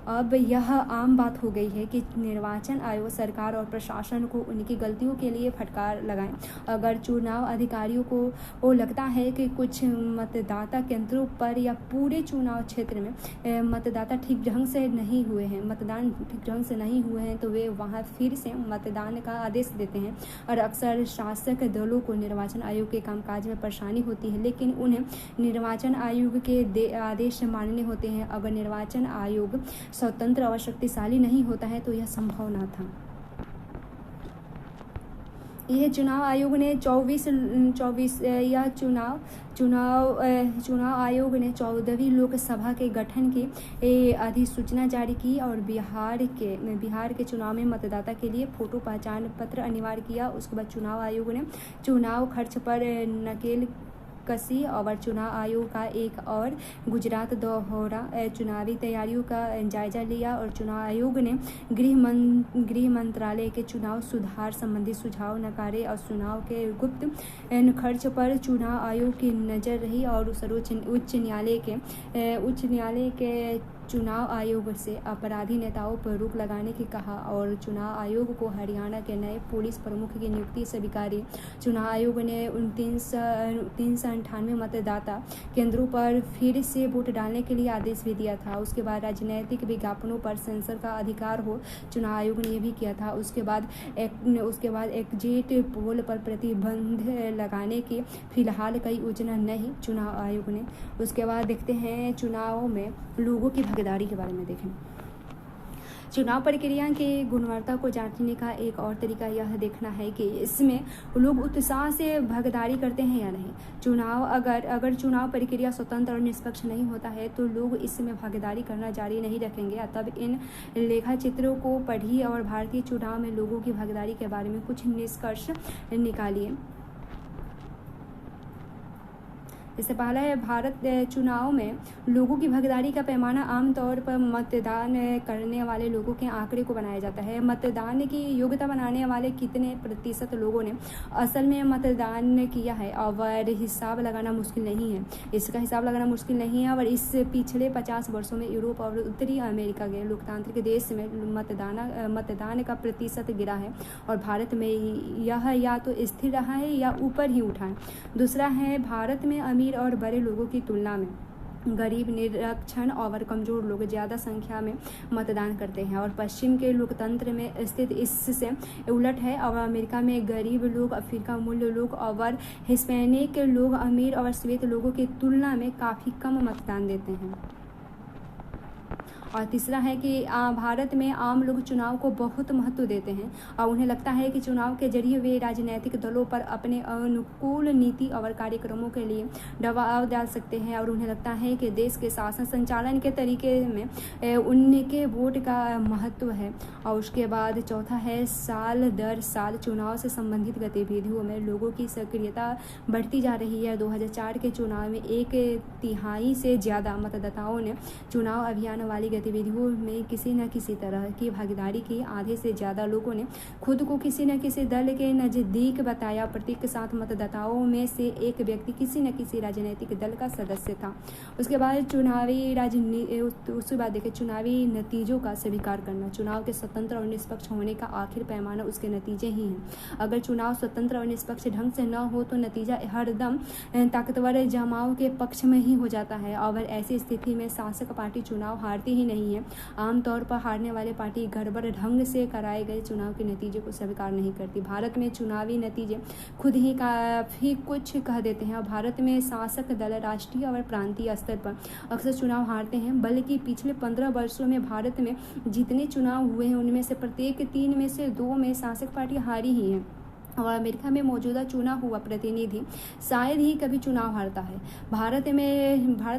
अब यह आम बात हो गई है कि निर्वाचन आयोग सरकार और प्रशासन को उनकी गलतियों के लिए फटकार लगाएं। अगर चुनाव अधिकारियों को लगता है कि कुछ मतदाता केंद्रों पर या पूरे चुनाव क्षेत्र में मतदान ठीक ढंग से नहीं हुए हैं तो वे वहां फिर से मतदान का आदेश देते हैं। और अक्सर शासक दलों को निर्वाचन आयोग के कामकाज में परेशानी होती है, लेकिन उन्हें निर्वाचन आयोग के आदेश मानने होते हैं। अगर निर्वाचन आयोग स्वतंत्र और शक्तिशाली नहीं होता है तो यह संभव न था। यह चुनाव आयोग ने 14वीं लोकसभा के गठन की अधिसूचना जारी की और बिहार के चुनाव में मतदाता के लिए फोटो पहचान पत्र अनिवार्य किया। उसके बाद चुनाव आयोग ने चुनाव खर्च पर नकेल कसी और चुनाव आयोग का एक और गुजरात दौरा चुनावी तैयारियों का जायजा लिया। और चुनाव आयोग ने गृह मंत्रालय के चुनाव सुधार संबंधी सुझाव नकारे और चुनाव के गुप्त खर्च पर चुनाव आयोग की नजर रही। और उच्च न्यायालय के चुनाव आयोग से अपराधी नेताओं पर रोक लगाने की कहा। और चुनाव आयोग को हरियाणा के नए पुलिस प्रमुख की नियुक्ति स्वीकारी। चुनाव आयोग ने 398 मतदाता केंद्रों पर फिर से वोट डालने के लिए आदेश भी दिया था। उसके बाद राजनीतिक विज्ञापनों पर सेंसर का अधिकार हो, चुनाव आयोग ने यह भी किया था। उसके बाद एग्जिट पोल पर प्रतिबंध लगाने की फिलहाल कोई योजना नहीं चुनाव आयोग ने। उसके बाद देखते हैं चुनाव में लोगों की भागीदारी के बारे में देखें। चुनाव प्रक्रिया की गुणवत्ता को जांचने का एक और तरीका यह देखना है कि इसमें लोग उत्साह से भागीदारी करते हैं या नहीं। अगर चुनाव प्रक्रिया स्वतंत्र और निष्पक्ष नहीं होता है तो लोग इसमें भागीदारी करना जारी नहीं रखेंगे। तब इन लेखाचित्रों को पढ़िए और भारतीय चुनाव में लोगों की भागीदारी के बारे में कुछ निष्कर्ष निकालिए। इससे पहला है भारत चुनाव में लोगों की भागीदारी का पैमाना आमतौर पर मतदान करने वाले लोगों के आंकड़े को बनाया जाता है। मतदान की योग्यता बनाने वाले कितने प्रतिशत लोगों ने असल में मतदान किया है और हिसाब लगाना मुश्किल नहीं है। इसका हिसाब लगाना मुश्किल नहीं है। और इस पिछले 50 वर्षों में यूरोप और उत्तरी अमेरिका के लोकतांत्रिक देश में मतदान का प्रतिशत गिरा है और भारत में यह या तो स्थिर रहा है या ऊपर ही उठा है। दूसरा है भारत में अमीर और बड़े लोगों की तुलना में गरीब, निरक्षर और कमजोर लोग ज़्यादा संख्या में मतदान करते हैं। और पश्चिम के लोकतंत्र में स्थिति इससे उलट है। और अमेरिका में गरीब लोग, अफ्रीका मूल लोग और हिस्पैनिक लोग अमीर और श्वेत लोगों की तुलना में काफ़ी कम मतदान देते हैं। और तीसरा है कि भारत में आम लोग चुनाव को बहुत महत्व देते हैं और उन्हें लगता है कि चुनाव के जरिए वे राजनीतिक दलों पर अपने अनुकूल नीति और कार्यक्रमों के लिए दबाव डाल सकते हैं। और उन्हें लगता है कि देश के शासन संचालन के तरीके में उनके वोट का महत्व है। और उसके बाद चौथा है साल दर साल चुनाव से संबंधित गतिविधियों में लोगों की सक्रियता बढ़ती जा रही है। 2004 के चुनाव में 1/3 से ज़्यादा मतदाताओं ने चुनाव अभियान वाली गतिविधियों में किसी न किसी तरह की भागीदारी की। आधे से ज़्यादा लोगों ने खुद को किसी न किसी दल के नज़दीक बताया। प्रत्येक 7 मतदाताओं में से एक व्यक्ति किसी न किसी राजनीतिक दल का सदस्य था। उसके बाद चुनावी नतीजों का स्वीकार करना। चुनाव के स्वतंत्र और निष्पक्ष होने का आखिर पैमाना उसके नतीजे ही हैं। अगर चुनाव स्वतंत्र और निष्पक्ष ढंग से न हो तो नतीजा हरदम ताकतवर जमाव के पक्ष में ही हो जाता है। और ऐसी स्थिति में शासक पार्टी चुनाव हारती ही नहीं है। आमतौर पर हारने वाले पार्टी गड़बड़ ढंग से कराए गए चुनाव के नतीजे को स्वीकार नहीं करती। भारत में चुनावी नतीजे खुद ही काफी कुछ कह देते हैं। और भारत में शासक दल राष्ट्रीय और प्रांतीय स्तर पर अक्सर चुनाव हारते हैं। बल्कि पिछले 15 वर्षों में भारत में जितने चुनाव हुए हैं उनमें से प्रत्येक 3 में से 2 में शासक पार्टी हारी ही है। और अमेरिका में मौजूदा चुना हुआ प्रतिनिधि शायद ही कभी चुनाव हारता है। भारत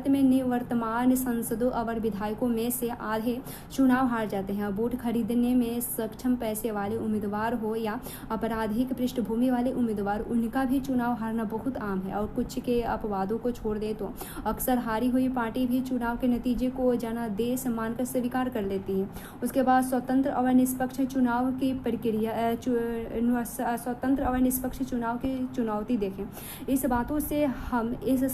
में निवर्तमान सांसदों और विधायकों में से आधे चुनाव हार जाते हैं। वोट खरीदने में सक्षम पैसे वाले उम्मीदवार हो या आपराधिक पृष्ठभूमि वाले उम्मीदवार, उनका भी चुनाव हारना बहुत आम है। और कुछ के अपवादों को छोड़ दे तो अक्सर हारी हुई पार्टी भी चुनाव के नतीजे को जनादेश मानकर स्वीकार कर लेती है। उसके बाद स्वतंत्र और निष्पक्ष चुनाव की प्रक्रिया स्वतंत्र और निष्पक्ष चुनाव की चुनौती देखें। इस बातों से हम इस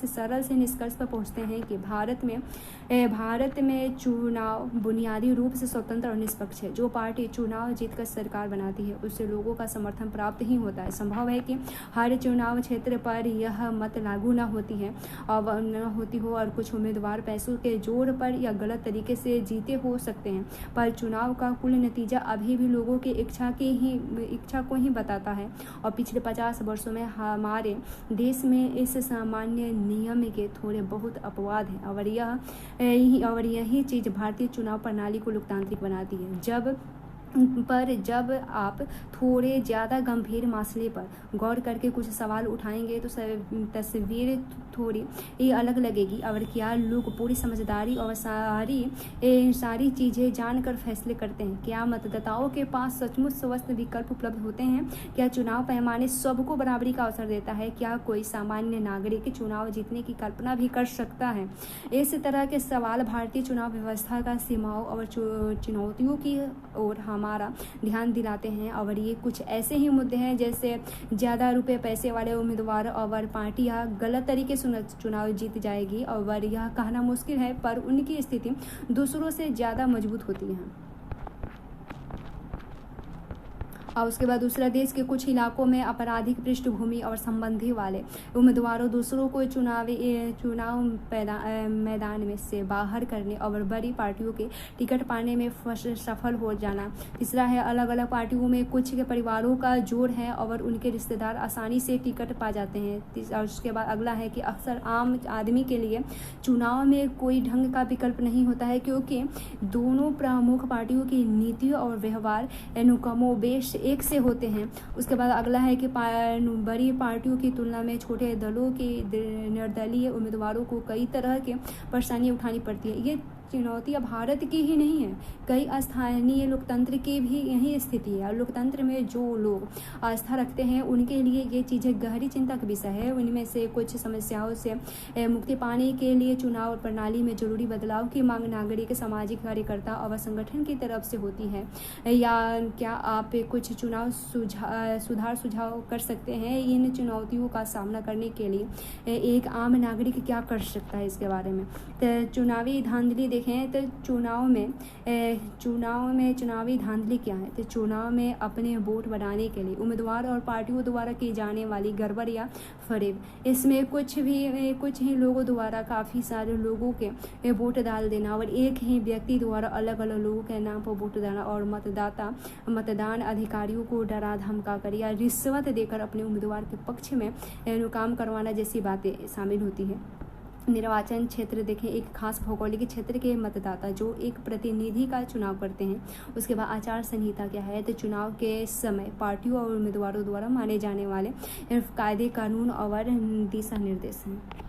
सरल से निष्कर्ष पर पहुंचते हैं कि भारत में चुनाव बुनियादी रूप से स्वतंत्र और निष्पक्ष है। जो पार्टी चुनाव जीतकर सरकार बनाती है उससे लोगों का समर्थन प्राप्त ही होता है। संभव है कि हर चुनाव क्षेत्र पर यह मत लागू न होती हो और कुछ उम्मीदवार पैसों के जोर पर या गलत तरीके से जीते हो सकते हैं, पर चुनाव का कुल नतीजा अभी भी लोगों की इच्छा को ही बताता है। और पिछले 50 वर्षों में हमारे देश में इस सामान्य नियम के थोड़े बहुत अपवाद हैं और यही चीज़ भारतीय चुनाव प्रणाली को लोकतांत्रिक बनाती है। जब आप थोड़े ज़्यादा गंभीर मसले पर गौर करके कुछ सवाल उठाएंगे तो तस्वीर थोड़ी ये अलग लगेगी। और क्या लोग पूरी समझदारी और सारी चीज़ें जानकर फैसले करते हैं? क्या मतदाताओं के पास सचमुच स्वस्थ विकल्प उपलब्ध होते हैं? क्या चुनाव पैमाने सबको बराबरी का अवसर देता है? क्या कोई सामान्य नागरिक चुनाव जीतने की कल्पना भी कर सकता है? इस तरह के सवाल भारतीय चुनाव व्यवस्था का सीमाओं और चुनौतियों की ओर हमारा ध्यान दिलाते हैं। और ये कुछ ऐसे ही मुद्दे हैं जैसे ज़्यादा रुपए पैसे वाले उम्मीदवार और पार्टियां गलत तरीके से चुनाव जीत जाएगी और यह कहना मुश्किल है, पर उनकी स्थिति दूसरों से ज़्यादा मजबूत होती है। और उसके बाद दूसरा, देश के कुछ इलाकों में आपराधिक पृष्ठभूमि और संबंधी वाले उम्मीदवारों दूसरों को चुनाव मैदान में से बाहर करने और बड़ी पार्टियों के टिकट पाने में सफल हो जाना। तीसरा है, अलग अलग पार्टियों में कुछ के परिवारों का जोड़ है और उनके रिश्तेदार आसानी से टिकट पा जाते हैं। और उसके बाद अगला है कि अक्सर आम आदमी के लिए चुनाव में कोई ढंग का विकल्प नहीं होता है, क्योंकि दोनों प्रमुख पार्टियों की नीति और व्यवहार कमोबेश एक से होते हैं। उसके बाद अगला है कि बड़ी पार्टियों की तुलना में छोटे दलों के निर्दलीय उम्मीदवारों को कई तरह की परेशानियां उठानी पड़ती है। ये चुनौतियाँ भारत की ही नहीं है, कई स्थानीय लोकतंत्र की भी यही स्थिति है। लोकतंत्र में जो लोग आस्था रखते हैं उनके लिए ये चीज़ें गहरी चिंता का विषय है। उनमें से कुछ समस्याओं से मुक्ति पाने के लिए चुनाव प्रणाली में जरूरी बदलाव की मांग नागरिक, सामाजिक कार्यकर्ता और संगठन की तरफ से होती है। या क्या आप कुछ चुनाव सुधार सुझाव कर सकते हैं? इन चुनौतियों का सामना करने के लिए एक आम नागरिक क्या कर सकता है, इसके बारे में। तो चुनावी धांधली देखें तो चुनाव में चुनावी धांधली क्या है? तो चुनाव में अपने वोट बढ़ाने के लिए उम्मीदवार और पार्टियों द्वारा की जाने वाली गड़बड़ या फरेब, इसमें कुछ ही लोगों द्वारा काफ़ी सारे लोगों के वोट डाल देना और एक ही व्यक्ति द्वारा अलग अलग लोगों के नाम पर वोट देना और मतदान अधिकारियों को डरा धमका कर या रिश्वत देकर अपने उम्मीदवार के पक्ष में काम करवाना जैसी बातें शामिल होती है। निर्वाचन क्षेत्र देखें, एक खास भौगोलिक क्षेत्र के मतदाता जो एक प्रतिनिधि का चुनाव करते हैं। उसके बाद आचार संहिता क्या है? तो चुनाव के समय पार्टियों और उम्मीदवारों द्वारा माने जाने वाले कायदे, कानून और दिशा निर्देश हैं।